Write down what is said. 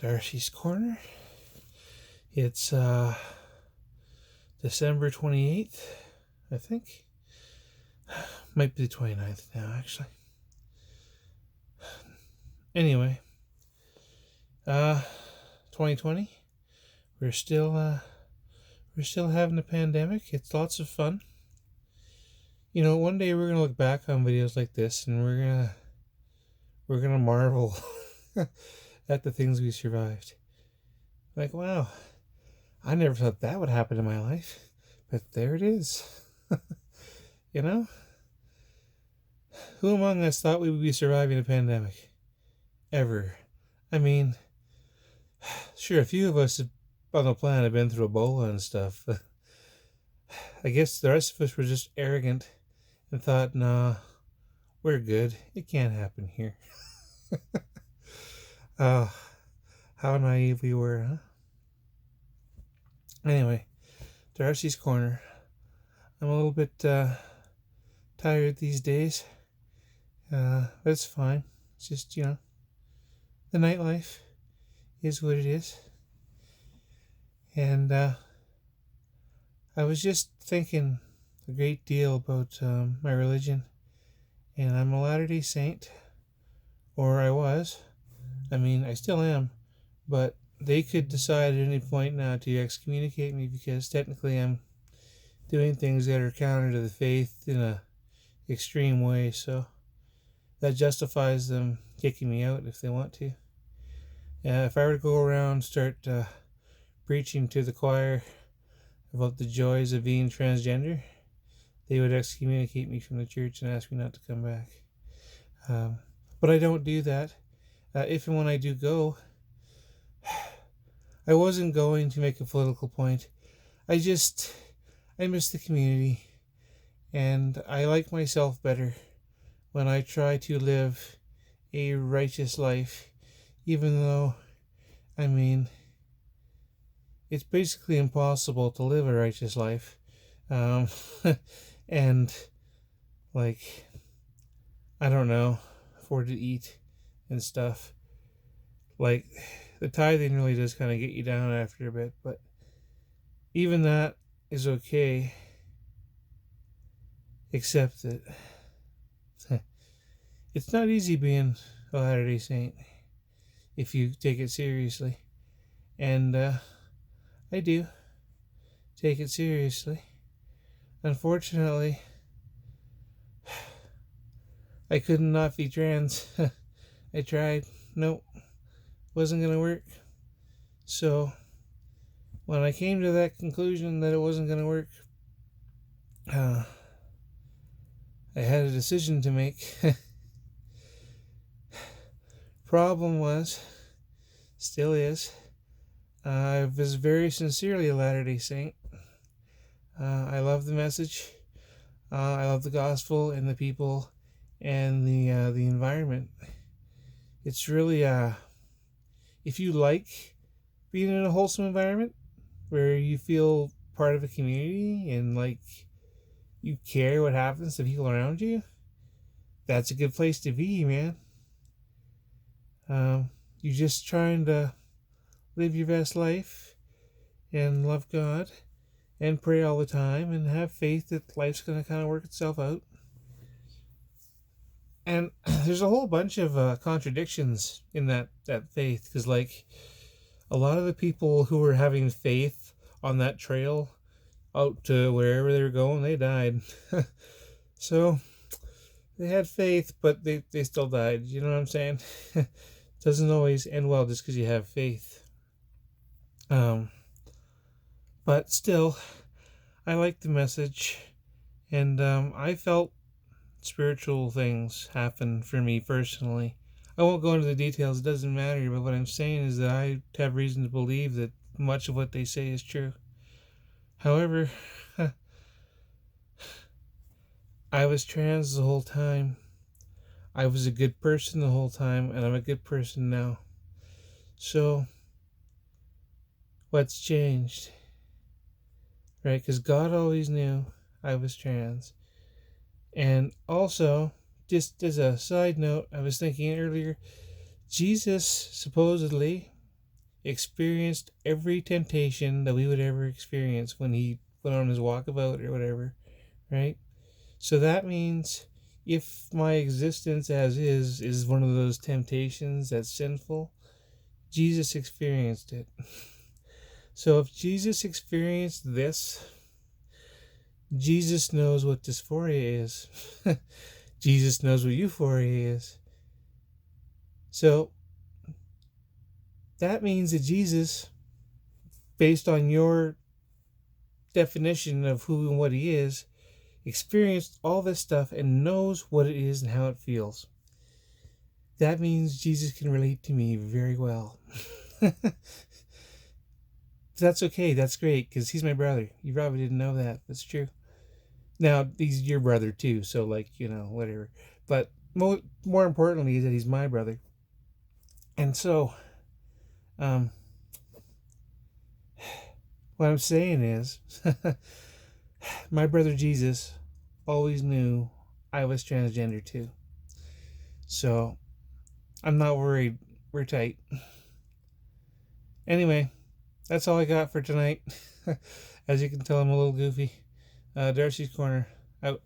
Darci's Corner. It's December 28th, I think. Might be the 29th now, actually. Anyway, 2020. We're still having a pandemic. It's lots of fun. One day we're gonna look back on videos like this and we're gonna marvel at the things we survived. Like, wow, I never thought that would happen in my life, but there it is. you know, who among us thought we would be surviving a pandemic? Ever? I mean, sure, a few of us on the planet have been through Ebola and stuff. But I guess the rest of us were just arrogant and thought, nah, we're good. It can't happen here. Oh, how naive we were, huh? Anyway, Darci's Corner. I'm a little bit tired these days. But it's fine. It's just, the nightlife is what it is. And I was just thinking a great deal about my religion. And I'm a Latter-day Saint. Or I was. I mean, I still am. But they could decide at any point now to excommunicate me because technically I'm doing things that are counter to the faith in a extreme way. So that justifies them kicking me out if they want to. If I were to go around and start preaching to the choir about the joys of being transgender, they would excommunicate me from the church and ask me not to come back. But I don't do that. If and when I do go, I wasn't going to make a political point. I miss the community, and I like myself better when I try to live a righteous life, even though, I mean, it's basically impossible to live a righteous life. And, like, I don't know, afford to eat and stuff. Like, the tithing really does kind of get you down after a bit, but even that is okay, except that it's not easy being a Latter-day Saint if you take it seriously. And I do take it seriously. Unfortunately, I could not be trans. I tried. Nope. Wasn't going to work. So, when I came to that conclusion that it wasn't going to work, I had a decision to make. Problem was, still is, I was very sincerely a Latter-day Saint. I love the message. I love the gospel and the people and the environment. It's really if you like being in a wholesome environment where you feel part of a community and like you care what happens to people around you, that's a good place to be, man. You're just trying to live your best life and love God and pray all the time and have faith that life's going to kind of work itself out. And there's a whole bunch of contradictions in that faith, because like a lot of the people who were having faith on that trail out to wherever they were going, they died. So they had faith, but they still died. You know what I'm saying? It doesn't always end well just because you have faith. But still, I like the message, and I felt spiritual things happen for me personally. I won't go into the details, it doesn't matter, but what I'm saying is that I have reason to believe that much of what they say is true. However, I was trans the whole time. I was a good person the whole time, and I'm a good person now. So, what's changed? Right? Because God always knew I was trans. And also, just as a side note, I was thinking earlier, Jesus supposedly experienced every temptation that we would ever experience when he went on his walkabout or whatever, right? So that means if my existence as is one of those temptations that's sinful, Jesus experienced it. So if Jesus experienced this, Jesus knows what dysphoria is. Jesus knows what euphoria is. So that means that Jesus, based on your definition of who and what he is, experienced all this stuff and knows what it is and how it feels. That means Jesus can relate to me very well. That's okay. That's great because he's my brother. You probably didn't know that. That's true. Now, he's your brother too. So, like, whatever. But more importantly is that he's my brother. And so, um, what I'm saying is, my brother Jesus always knew I was transgender too. So, I'm not worried. We're tight. Anyway, that's all I got for tonight. As you can tell, I'm a little goofy. Darcy's Corner out.